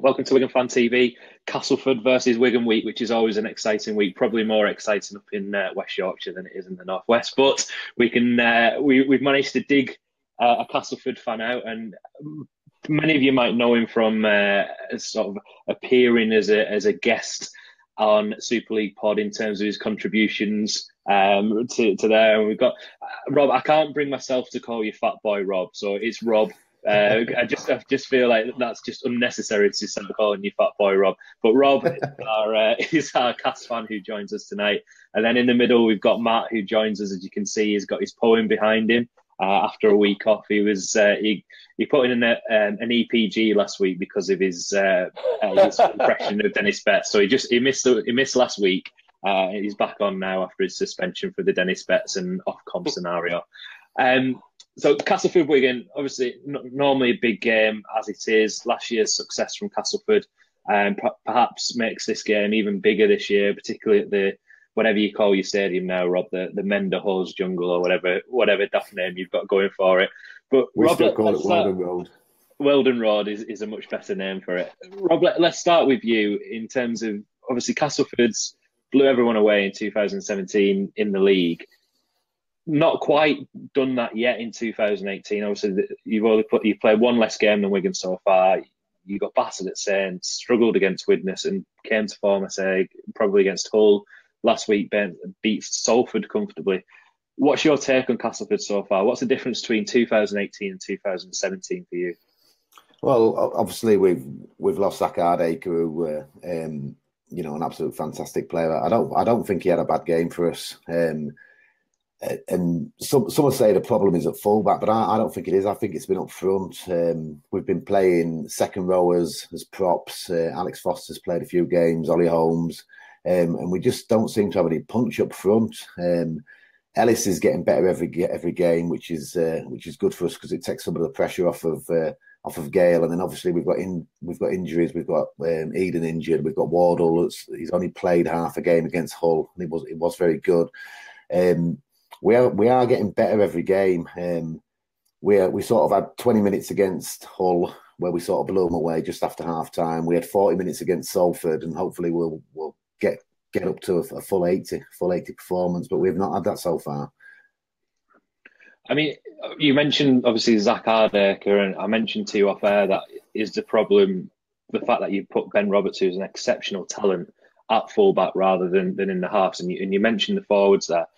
Welcome to Wigan Fan TV. Castleford versus Wigan week, which is always an exciting week. Probably more exciting up in West Yorkshire than it is in the Northwest. But we've managed to dig a Castleford fan out, and many of you might know him from sort of appearing as a guest on Super League Pod in terms of his contributions to there. And we've got Rob. I can't bring myself to call you Fat Boy Rob, so it's Rob. I just feel like that's just unnecessary to start calling you Fat Boy Rob. But Rob is our cast fan who joins us tonight. And then in the middle, we've got Matt who joins us. As you can see, he's got his poem behind him. After a week off, he put in an EPG last week because of his impression of Dennis Betts. So he missed last week. He's back on now after his suspension for the Dennis Betts and off comp scenario. So Castleford Wigan, obviously normally a big game as it is. Last year's success from Castleford perhaps makes this game even bigger this year, particularly at the whatever you call your stadium now, Rob, the Mender Halls Jungle or whatever daft name you've got going for it. But we Rob, still call it Weldon Road. Weldon Road is a much better name for it. Rob, let's start with you in terms of obviously Castleford's blew everyone away in 2017 in the league. Not quite done that yet in 2018. Obviously, you've played one less game than Wigan so far. You got battered at Saints, struggled against Widnes, and came to form, I say, probably against Hull last week. Beat Salford comfortably. What's your take on Castleford so far? What's the difference between 2018 and 2017 for you? Well, obviously we've lost Zach Hardacre, who an absolute fantastic player. I don't think he had a bad game for us. And some would say the problem is at fullback, but I don't think it is. I think it's been up front. We've been playing second rowers as props. Alex Foster's played a few games, Ollie Holmes, and we just don't seem to have any punch up front. Ellis is getting better every game, which is good for us because it takes some of the pressure off of Gale. And then obviously we've got injuries. We've got Eden injured. We've got Wardle. He's only played half a game against Hull, and it was very good. We are getting better every game. We sort of had 20 minutes against Hull where we sort of blew them away just after half time. We had 40 minutes against Salford, and hopefully we'll get up to a full 80 performance, but we've not had that so far. I mean, you mentioned obviously Zach Hardacre, and I mentioned to you off air that is the problem, the fact that you put Ben Roberts, who's an exceptional talent, at fullback rather than in the halves, and you mentioned the forwards there.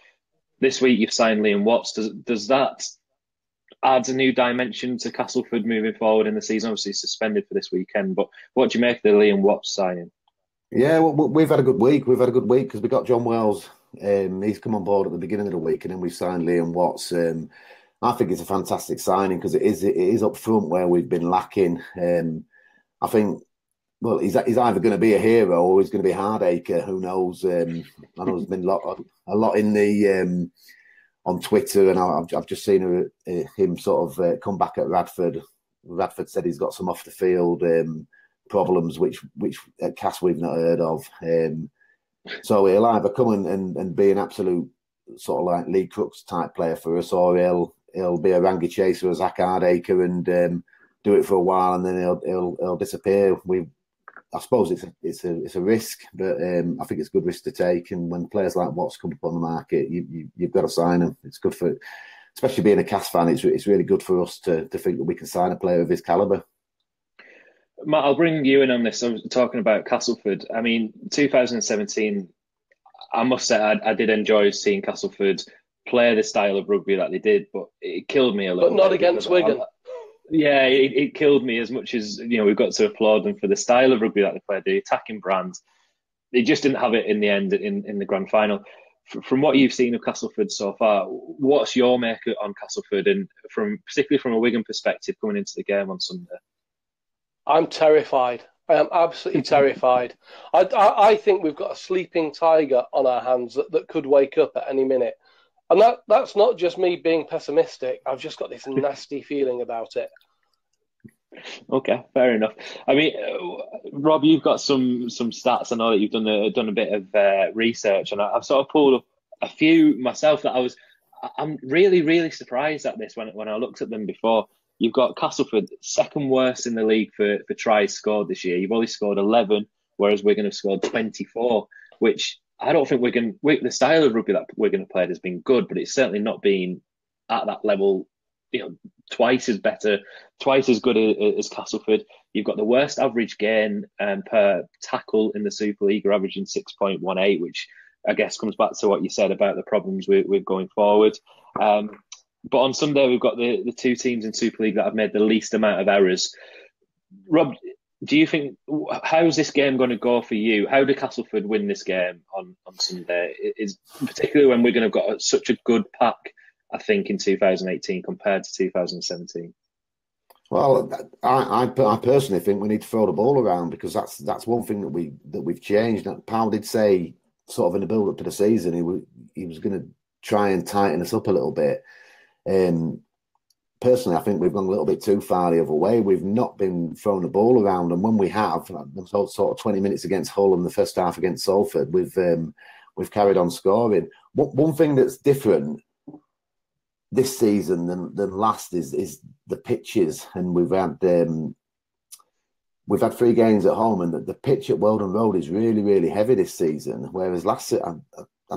This week you've signed Liam Watts. Does that add a new dimension to Castleford moving forward in the season? Obviously suspended for this weekend, but what do you make of the Liam Watts signing? Yeah, well, we've had a good week. We've had a good week because we got John Wells. He's come on board at the beginning of the week, and then we signed Liam Watts. I think it's a fantastic signing because it is up front where we've been lacking. I think. Well, he's either going to be a hero or he's going to be Hardacre. Who knows? I know there's been a lot in the on Twitter, and I've just seen him sort of come back at Radford. Radford said he's got some off the field problems, which at Cass we've not heard of. So he'll either come and be an absolute sort of like Lee Crooks type player for us, or he'll be a Rangy chaser as Zach Hardacre and do it for a while, and then he'll disappear. I suppose it's a risk, but I think it's a good risk to take. And when players like Watts come up on the market, you've got to sign them. It's good for, especially being a Cass fan. It's really good for us to think that we can sign a player of his calibre. Matt, I'll bring you in on this. I was talking about Castleford. I mean, 2017. I must say, I did enjoy seeing Castleford play the style of rugby that they did, but it killed me a little. But not against Wigan. Yeah, it killed me as much as, we've got to applaud them for the style of rugby that they played, the attacking brand. They just didn't have it in the end in the grand final. From what you've seen of Castleford so far, what's your make on Castleford, and particularly from a Wigan perspective coming into the game on Sunday? I'm terrified. I am absolutely terrified. I think we've got a sleeping tiger on our hands that could wake up at any minute. And that's not just me being pessimistic. I've just got this nasty feeling about it. Okay, fair enough. I mean, Rob, you've got some stats. I know that you've done a bit of research, and I've sort of pulled up a few myself that I'm really, really surprised at this when I looked at them before. You've got Castleford, second worst in the league for tries scored this year. You've only scored 11, whereas Wigan have scored 24, which I don't think the style of rugby that Wigan have played has been good, but it's certainly not been at that level, twice as good as Castleford. You've got the worst average gain per tackle in the Super League, averaging 6.18, which I guess comes back to what you said about the problems with going forward. But on Sunday, we've got the two teams in Super League that have made the least amount of errors. Rob, do you think, how's this game going to go for you? How do Castleford win this game on Sunday? Is particularly when we're going to have got such a good pack, I think, in 2018 compared to 2017. Well, I personally think we need to throw the ball around, because that's one thing that we've changed. Powell did say, sort of in the build up to the season, he was going to try and tighten us up a little bit. Personally, I think we've gone a little bit too far the other way. We've not been throwing the ball around, and when we have, sort of 20 minutes against Hull and the first half against Salford, we've carried on scoring. One thing that's different this season than last is the pitches, and we've had 3 games at home, and the pitch at Weldon Road is really, really heavy this season. Whereas I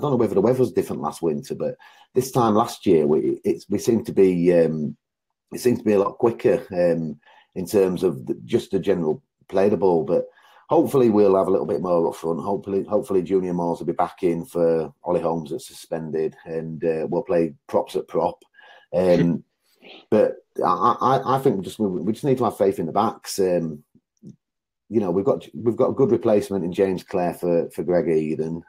don't know whether the weather was different last winter, but this time last year we seem to be it seems to be a lot quicker in terms of just the general play the ball. But hopefully we'll have a little bit more up front. Hopefully Junior Moores will be back in for Ollie Holmes that's suspended, and we'll play props at prop. But I think we just need to have faith in the backs. We've got a good replacement in James Clare for Greg Eden.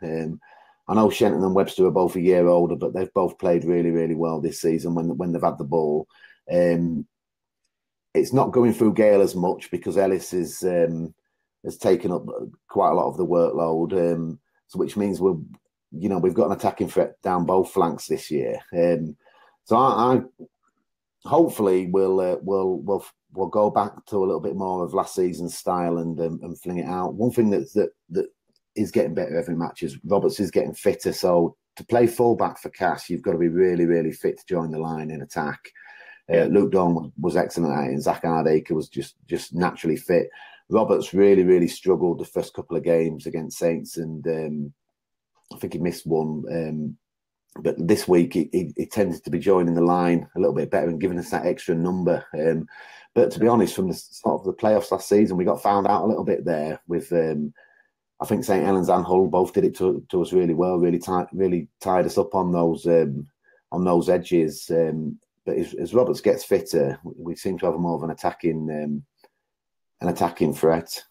I know Shenton and Webster are both a year older, but they've both played really, really well this season when they've had the ball. It's not going through Gale as much because Ellis has taken up quite a lot of the workload, so which means we've got an attacking threat down both flanks this year. So I hopefully we'll go back to a little bit more of last season's style and fling it out. One thing that is getting better every match is Roberts is getting fitter. So to play fullback for Cass, you've got to be really, really fit to join the line in attack. Luke Dawn was excellent at it, and Zach Hardacre was just naturally fit. Roberts really, really struggled the first couple of games against Saints, and I think he missed one. But this week he tended to be joining the line a little bit better and giving us that extra number. But to be honest, from the sort of the playoffs last season, we got found out a little bit there with. I think St Helens and Hull both did it to us really well, really tied us up on those edges. But as Roberts gets fitter, we seem to have more of an attacking threat.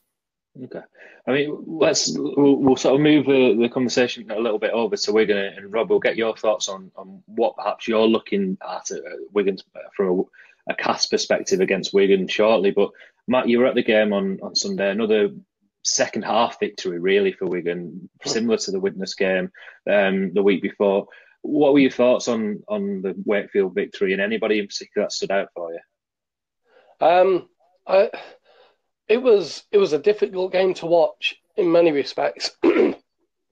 Okay, I mean, we'll sort of move the conversation a little bit over to Wigan, and Rob, we'll get your thoughts on what perhaps you're looking at Wigan from a cast perspective against Wigan shortly. But Matt, you were at the game on Sunday, another second half victory really for Wigan, similar to the Widnes game the week before. What were your thoughts on the Wakefield victory, and anybody in particular that stood out for you? It was a difficult game to watch in many respects. Oh,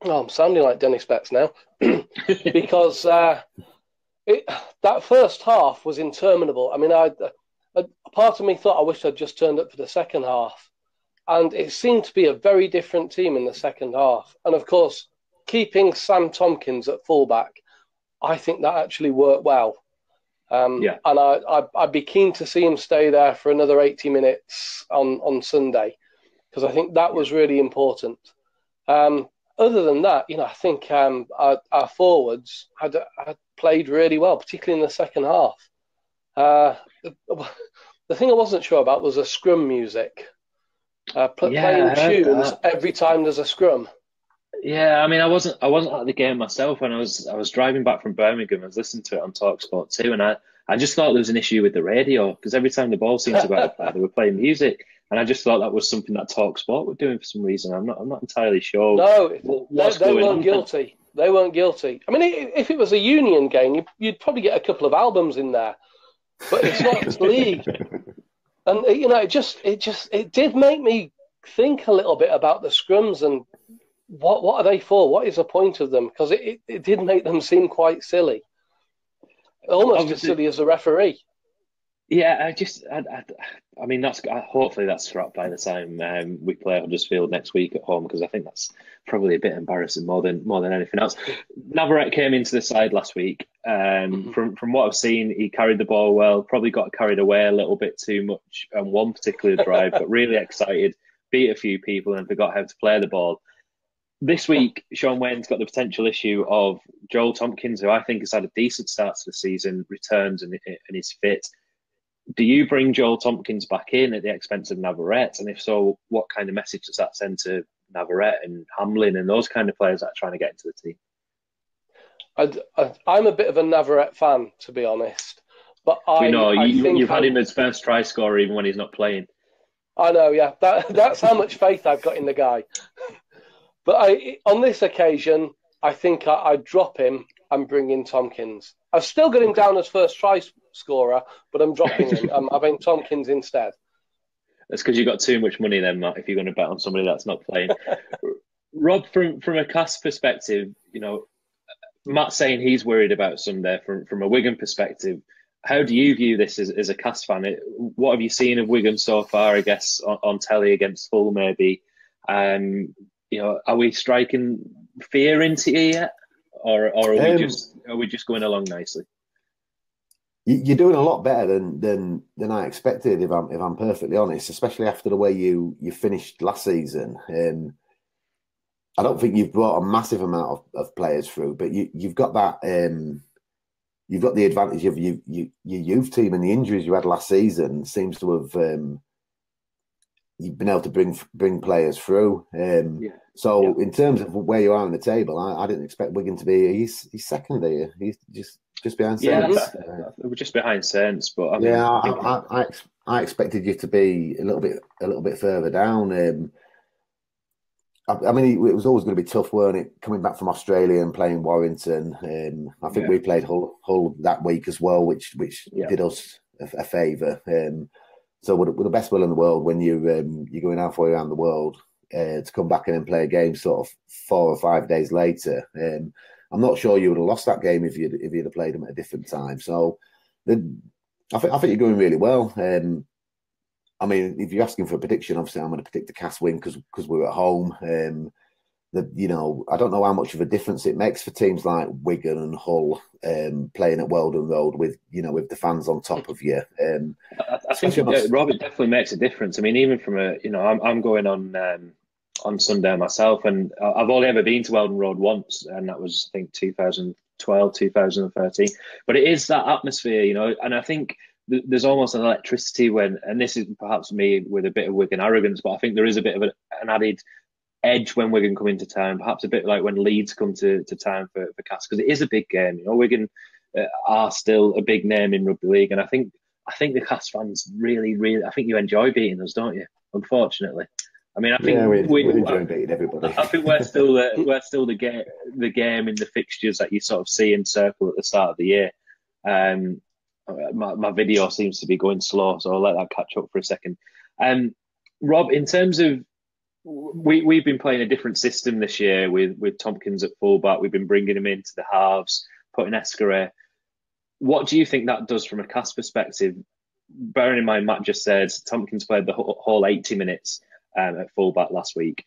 I'm sounding like Denny Specks now because that first half was interminable. I mean, a part of me thought I wish I'd just turned up for the second half. And it seemed to be a very different team in the second half. And of course, keeping Sam Tompkins at fullback, I think that actually worked well. And I'd be keen to see him stay there for another 80 minutes on Sunday, because I think that was really important. Other than that, I think our forwards had played really well, particularly in the second half. The thing I wasn't sure about was the scrum music. Playing tunes every time there's a scrum. Yeah, I mean, I wasn't at the game myself when I was driving back from Birmingham. I was listening to it on TalkSport 2, and I just thought there was an issue with the radio, because every time the ball seemed to go out, they were playing music, and I just thought that was something that TalkSport were doing for some reason. I'm not entirely sure. No, they weren't guilty. They weren't guilty. I mean, if it was a union game, you'd probably get a couple of albums in there, but it's not league. And it did make me think a little bit about the scrums and what are they for? What is the point of them? Because it did make them seem quite silly, almost as silly as the referee. Yeah, I mean, that's hopefully that's scrapped by the time we play Huddersfield next week at home, because I think that's probably a bit embarrassing more than anything else. Navarrete came into the side last week. From what I've seen, he carried the ball well. Probably got carried away a little bit too much on one particular drive, but really excited. Beat a few people and forgot how to play the ball. This week, Sean Wayne's got the potential issue of Joel Tompkins, who I think has had a decent start to the season, returns and is fit. Do you bring Joel Tompkins back in at the expense of Navarrete? And if so, what kind of message does that send to Navarrete and Hamlin and those kind of players that are trying to get into the team? I'm a bit of a Navarrete fan, to be honest. But We know you've had I, him as first try scorer even when he's not playing. I know, yeah. That's how much faith I've got in the guy. But on this occasion, I think I'd drop him and bring in Tompkins. I've still got him down as first try scorer, but I'm dropping him. I'm having Tompkins instead. That's because you've got too much money then, Matt, if you're going to bet on somebody that's not playing. Rob, from a cast perspective, Matt's saying he's worried about Sunday. From a Wigan perspective, how do you view this as a cast fan? What have you seen of Wigan so far, I guess, on telly against Hull maybe? Are we striking fear into you yet? Or are we just going along nicely? You're doing a lot better than I expected, if I'm perfectly honest, especially after the way you finished last season. I don't think you've brought a massive amount of players through, but you've got that. You've got the advantage of your youth team, and the injuries you had last season seems to have you've been able to bring players through. So in terms of where you are on the table, I didn't expect Wigan to be. He's second there. He's just behind Saints. We're just behind Saints, but I expected you to be a little bit further down. I mean, it was always going to be tough, weren't it? Coming back from Australia and playing Warrington. I think we played Hull that week as well, which did us a favour. So with the best will in the world, when you're going halfway around the world, to come back and then play a game sort of 4 or 5 days later, I'm not sure you would have lost that game if you'd have played them at a different time. So I think you're doing really well. I mean, if you're asking for a prediction, obviously I'm going to predict the Cas win because we're at home. I don't know how much of a difference it makes for teams like Wigan and Hull playing at Weldon Road with the fans on top of you. I think Rob, it definitely makes a difference. I mean, even from I'm going on Sunday myself, and I've only ever been to Weldon Road once, and that was I think 2012, 2013. But it is that atmosphere, and I think there's almost an electricity and this is perhaps me with a bit of Wigan arrogance, but I think there is a bit of an added edge when Wigan come into town, perhaps a bit like when Leeds come to town for Cas, because it is a big game. Wigan are still a big name in rugby league, and I think the Cas fans really, I think you enjoy beating us, don't you? Unfortunately, I mean, I think we enjoy beating everybody. I think we're still the game in the fixtures that you sort of see in circle at the start of the year. My video seems to be going slow, so I'll let that catch up for a second. Rob, in terms of we've been playing a different system this year with Tompkins at fullback. We've been bringing him into the halves, putting Escaré. What do you think that does from a Cas perspective? Bearing in mind, Matt just said Tompkins played the whole 80 minutes at fullback last week.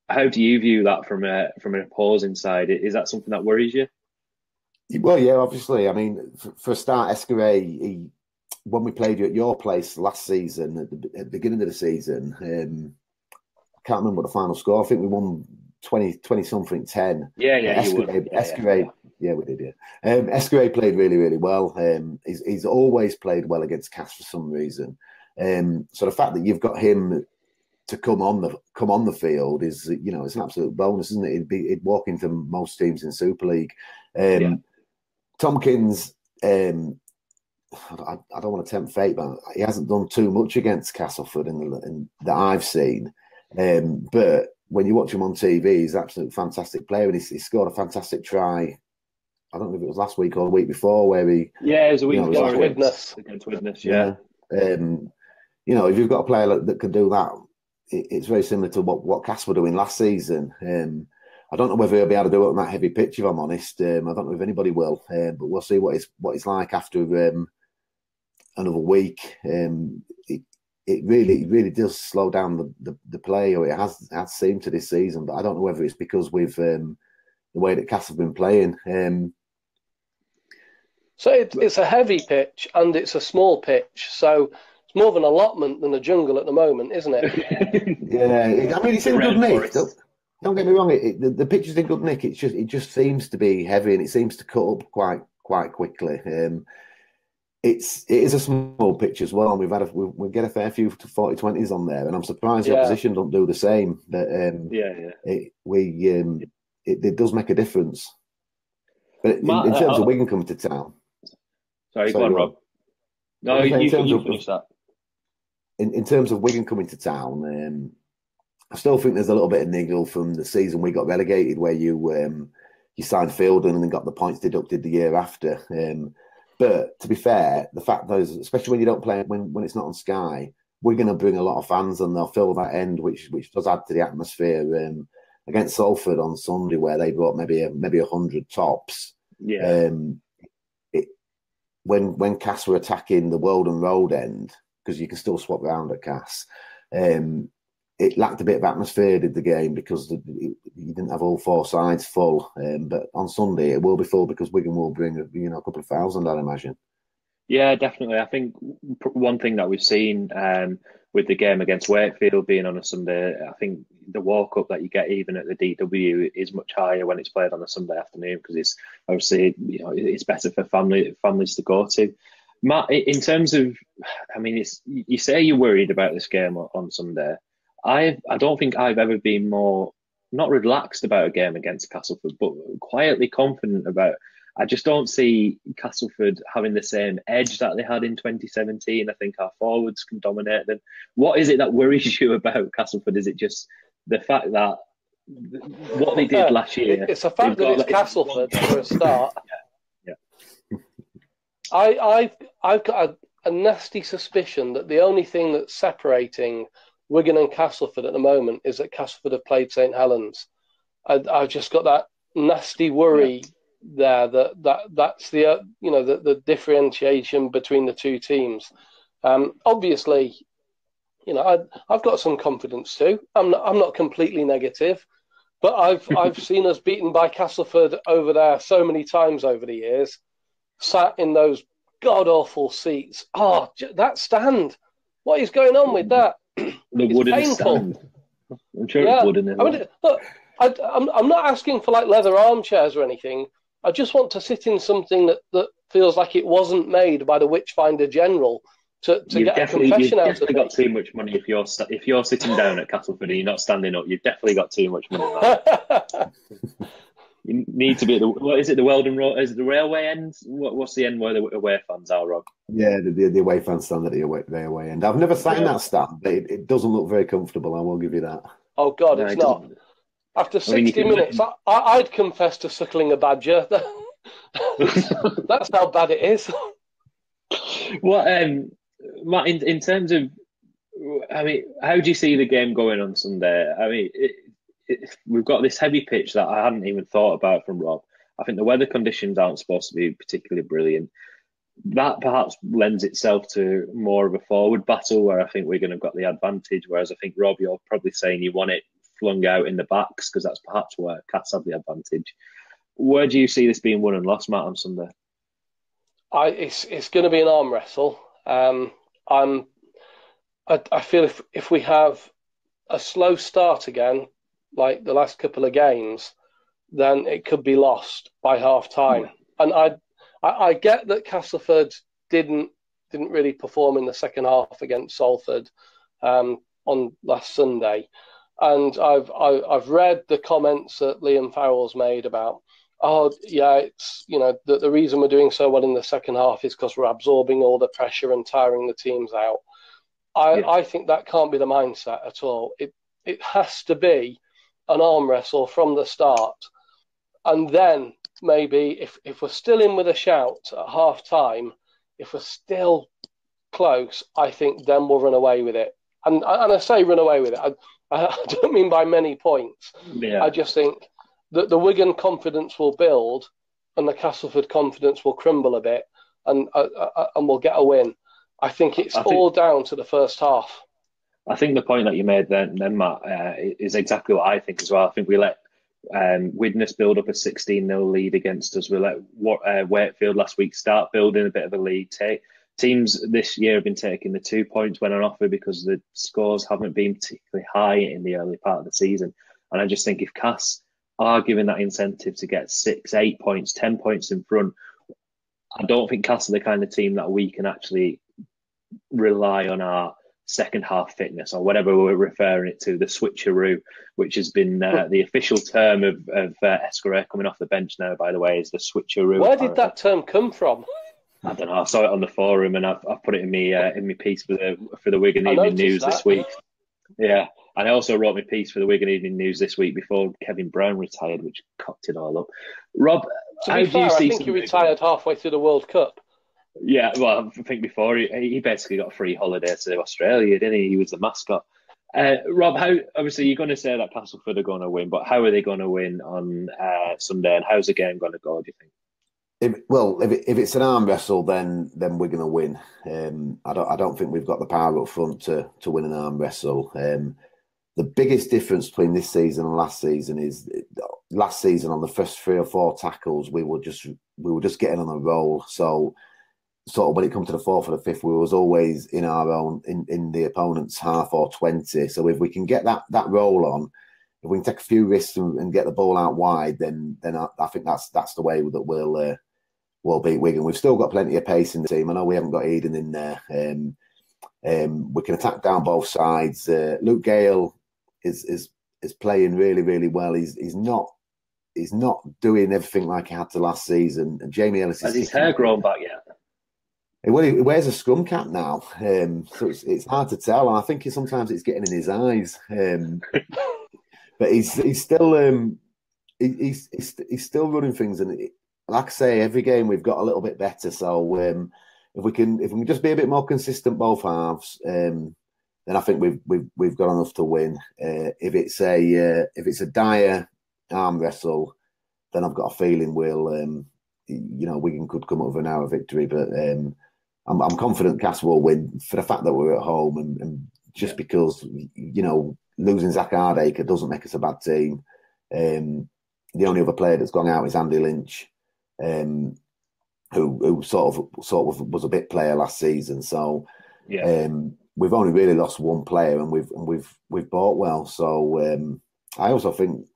How do you view that from an opposing side? Is that something that worries you? Well, yeah, obviously. I mean, for a start, Escaré, when we played you at your place last season, at the beginning of the season, I can't remember what the final score. I think we won 20-something 10. Yeah, Escaré, yeah, we did, yeah. Escaré played really, really well. He's always played well against Cas for some reason. So the fact that you've got him to come on the field is, it's an absolute bonus, isn't it? He'd walk into most teams in Super League. Tompkins, I don't want to tempt fate, but he hasn't done too much against Castleford in that I've seen. But when you watch him on TV, he's an absolute fantastic player, and he scored a fantastic try. I don't know if it was last week or the week before, where he... Yeah, it was a week before against Widnes, yeah. If you've got a player that can do that, it's very similar to what Cas were doing last season. I don't know whether he'll be able to do it on that heavy pitch, if I'm honest. I don't know if anybody will, but we'll see what it's like after another week. It really does slow down the play, or it has seemed to this season. But I don't know whether it's because with the way that Castle have been playing. So it's a heavy pitch and it's a small pitch. So it's more of an allotment than a jungle at the moment, isn't it? Yeah, I mean it's in good nick. Don't get me wrong. The pitch is in good nick. It just seems to be heavy and it seems to cut up quite quickly. It is a small pitch as well, and we get a fair few 40-20s on there, and I'm surprised the opposition don't do the same. But it does make a difference. But Matt, in terms of Wigan coming to town, sorry, go on, Rob. No, you finish that. In terms of Wigan coming to town, I still think there's a little bit of niggle from the season we got relegated, where you signed Fielden and then got the points deducted the year after. But to be fair, the fact those, especially when you don't play when it's not on Sky, we're going to bring a lot of fans and they'll fill that end, which does add to the atmosphere. Against Salford on Sunday, where they brought maybe 100 tops. Yeah. When Cass were attacking the Weldon Road end, because you can still swap around at Cass, it lacked a bit of atmosphere, did the game, because you didn't have all four sides full. But on Sunday, it will be full because Wigan will bring a couple of thousand, I'd imagine. Yeah, definitely. I think one thing that we've seen with the game against Wakefield being on a Sunday, I think the walk-up that you get even at the DW is much higher when it's played on a Sunday afternoon, because it's obviously, it's better for families to go to. Matt, in terms of, I mean, you say you're worried about this game on Sunday. I don't think I've ever been more, not relaxed about a game against Castleford, but quietly confident about. I just don't see Castleford having the same edge that they had in 2017. I think our forwards can dominate them. What is it that worries you about Castleford? Is it just the fact that what they did last year? It's the fact that it's Castleford for a start. Yeah. I've got a nasty suspicion that the only thing that's separating Wigan and Castleford at the moment is that Castleford have played St Helens. I've just got that nasty worry there that's the differentiation between the two teams. Obviously, I've got some confidence too. I'm not completely negative, but I've seen us beaten by Castleford over there so many times over the years. Sat in those god awful seats. Oh, that stand! What is going on with that? The wooden painful stand. I'm sure it's wooden. I mean, look, I'm not asking for like leather armchairs or anything. I just want to sit in something that feels like it wasn't made by the Witchfinder General to get a confession out of it. You've definitely got too much money if you're sitting down at Castleford and you're not standing up. You've definitely got too much money. You need to be at what is it? The Weldon Road? Is it the railway end? What's the end where the away fans are, Rob? Yeah, the away fans stand at the away end. I've never sat in that stand, but it doesn't look very comfortable. I will give you that. Oh God, it's not. After 60 minutes, I'd confess to suckling a badger. That's how bad it is. What, Matt? In terms of, I mean, how do you see the game going on Sunday? I mean, we've got this heavy pitch that I hadn't even thought about from Rob. I think the weather conditions aren't supposed to be particularly brilliant. That perhaps lends itself to more of a forward battle where I think we're going to have got the advantage. Whereas I think, Rob, you're probably saying you want it flung out in the backs because that's perhaps where Cats have the advantage. Where do you see this being won and lost, Matt, on Sunday? It's going to be an arm wrestle. I feel if we have a slow start again, like the last couple of games, then it could be lost by half time. And I get that Castleford didn't really perform in the second half against Salford on last Sunday, and I've read the comments that Liam Farrell's made about, it's the reason we're doing so well in the second half is because we're absorbing all the pressure and tiring the teams out. I think that can't be the mindset at all. It has to be an arm wrestle from the start, and then maybe if we're still in with a shout at half time, if we're still close, I think then we'll run away with it. And I say run away with it. I don't mean by many points. Yeah. I just think that the Wigan confidence will build and the Castleford confidence will crumble a bit, and we'll get a win. I think it's all down to the first half. I think the point that you made then Matt, is exactly what I think as well. I think we let Widnes build up a 16-0 lead against us. We let Wakefield last week start building a bit of a lead. Teams this year have been taking the 2 points when on offer because the scores haven't been particularly high in the early part of the season. And I just think if Cass are given that incentive to get 6, 8 points, 10 points in front, I don't think Cass are the kind of team that we can actually rely on our second half fitness or whatever we're referring it to, the switcheroo, which has been the official term of Esquire coming off the bench now, by the way, is the switcheroo. Where did that term come from? I don't know. I saw it on the forum and I've put it in my piece for the Wigan Evening News this week. Yeah. And I also wrote my piece for the Wigan Evening News this week before Kevin Brown retired, which cocked it all up. Rob, to be fair, I think he retired halfway through the World Cup. Yeah, well, I think before he basically got a free holiday to Australia, didn't he? He was the mascot. Rob, how obviously you're going to say that Castleford are going to win, but how are they going to win on Sunday, and how's the game going to go? Do you think? If it's an arm wrestle, then we're going to win. I don't think we've got the power up front to win an arm wrestle. The biggest difference between this season and last season is last season on the first 3 or 4 tackles we were just getting on a roll. So sort of when it comes to the 4th or the 5th, we was always in our own in the opponent's half or 20. So if we can get that roll on, if we can take a few risks and get the ball out wide, then I think that's the way that we'll beat Wigan. We've still got plenty of pace in the team. I know we haven't got Eden in there. We can attack down both sides. Luke Gale is playing really, really well. He's not doing everything like he had to last season. And Jamie Ellis has his hair grown back yet? Well, he wears a scrum cap now, so it's hard to tell. And I think sometimes it's getting in his eyes. But he's still he's still running things, and like I say, every game we've got a little bit better. So if we can just be a bit more consistent both halves, then I think we've got enough to win. If it's a dire arm wrestle, then I've got a feeling Wigan could come up with an hour victory. But I'm confident Cass will win for the fact that we're at home and just because losing Zach Hardacre doesn't make us a bad team. The only other player that's gone out is Andy Lynch, who sort of was a bit player last season. So we've only really lost one player, and we've bought well. So I also think,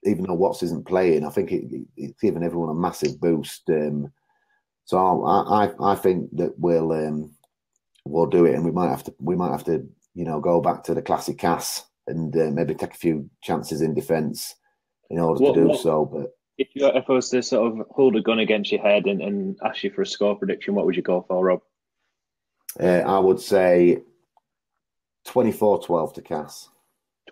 even though Watts isn't playing, I think it's given everyone a massive boost. So I think that we'll do it, and we might have to go back to the classic Cass and maybe take a few chances in defence in order to do so. But if I was to sort of hold a gun against your head and ask you for a score prediction, what would you go for, Rob? I would say 24-12 to Cass.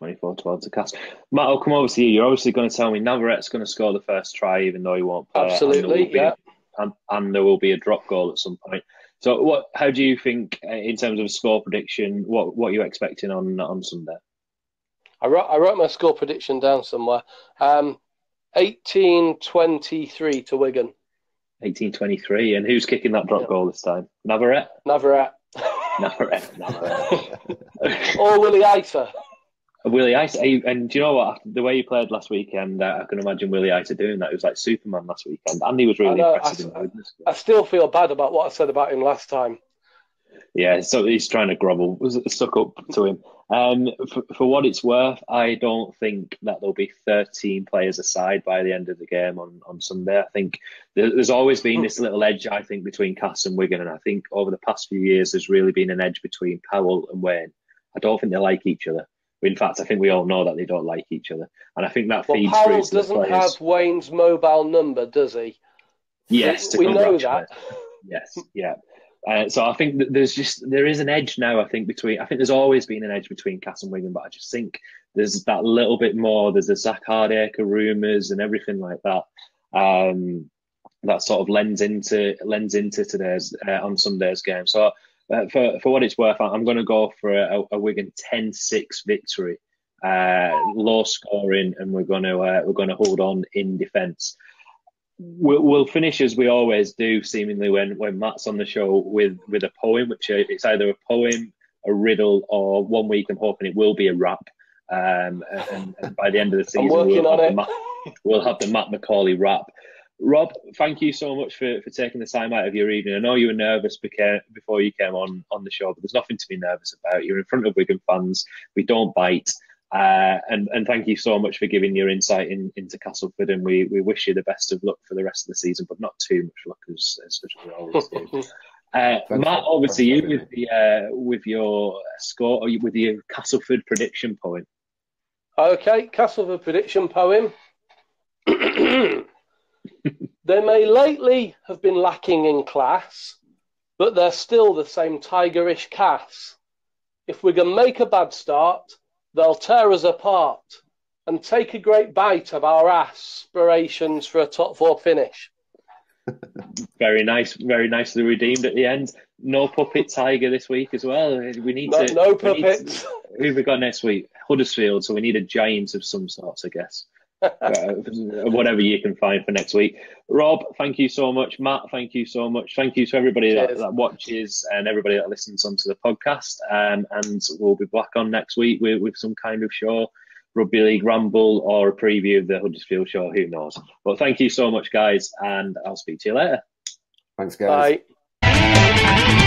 24-12 to Cass. Matt, I'll come over to you. You're obviously going to tell me Navarrette's going to score the first try, even though he won't play. Absolutely, yeah. And there will be a drop goal at some point. So, how do you think, in terms of a score prediction, what are you expecting on Sunday? I wrote my score prediction down somewhere. 18-23 to Wigan. 18-23, and who's kicking that drop goal this time? Navarrette. Or Willie Isa. Willie Isa, and do you know what? The way he played last weekend, I can imagine Willie Isa doing that. It was like Superman last weekend, and he was really impressive. I still feel bad about what I said about him last time. Yeah, so he's trying to grovel. Stuck up to him. For what it's worth, I don't think that there'll be 13 players aside by the end of the game on Sunday. I think there's always been this little edge, I think, between Cass and Wigan, and I think over the past few years there's really been an edge between Powell and Wayne. I don't think they like each other. In fact, I think we all know that they don't like each other, and I think that feeds through. Powell doesn't have Wayne's mobile number, does he? Yes, we know that. Yes, yeah. So I think that there is an edge now. I think there's always been an edge between Cass and Wigan, but I just think there's that little bit more. There's the Zach Hardacre rumours and everything like that. That sort of lends into today's on Sunday's game. So for what it's worth, I'm going to go for a Wigan 10-6 victory, low scoring, and we're going to hold on in defence. we'll finish as we always do, seemingly when Matt's on the show with a poem, which it's either a poem, a riddle, or 1 week I'm hoping it will be a rap. And by the end of the season, we'll have the Matt Macaulay rap. Rob, thank you so much for taking the time out of your evening. I know you were nervous before you came on the show, but there's nothing to be nervous about. You're in front of Wigan fans. We don't bite. And thank you so much for giving your insight into Castleford, and we wish you the best of luck for the rest of the season, but not too much luck as we always do. Matt, obviously you with your score, or with your Castleford prediction poem. Okay, Castleford prediction poem. They may lately have been lacking in class, but they're still the same tigerish Cass. If we can make a bad start, they'll tear us apart and take a great bite of our aspirations for a top 4 finish. Very nice, very nicely redeemed at the end. No puppet tiger this week as well. We need no puppets. Who have we got next week? Huddersfield, so we need a giant of some sorts, I guess. Whatever you can find for next week. Rob, thank you so much. Matt, thank you so much. Thank you to everybody that watches and everybody that listens onto the podcast. And we'll be back on next week with some kind of show, Rugby League Ramble, or a preview of the Huddersfield show. Who knows? But thank you so much, guys, and I'll speak to you later. Thanks, guys. Bye.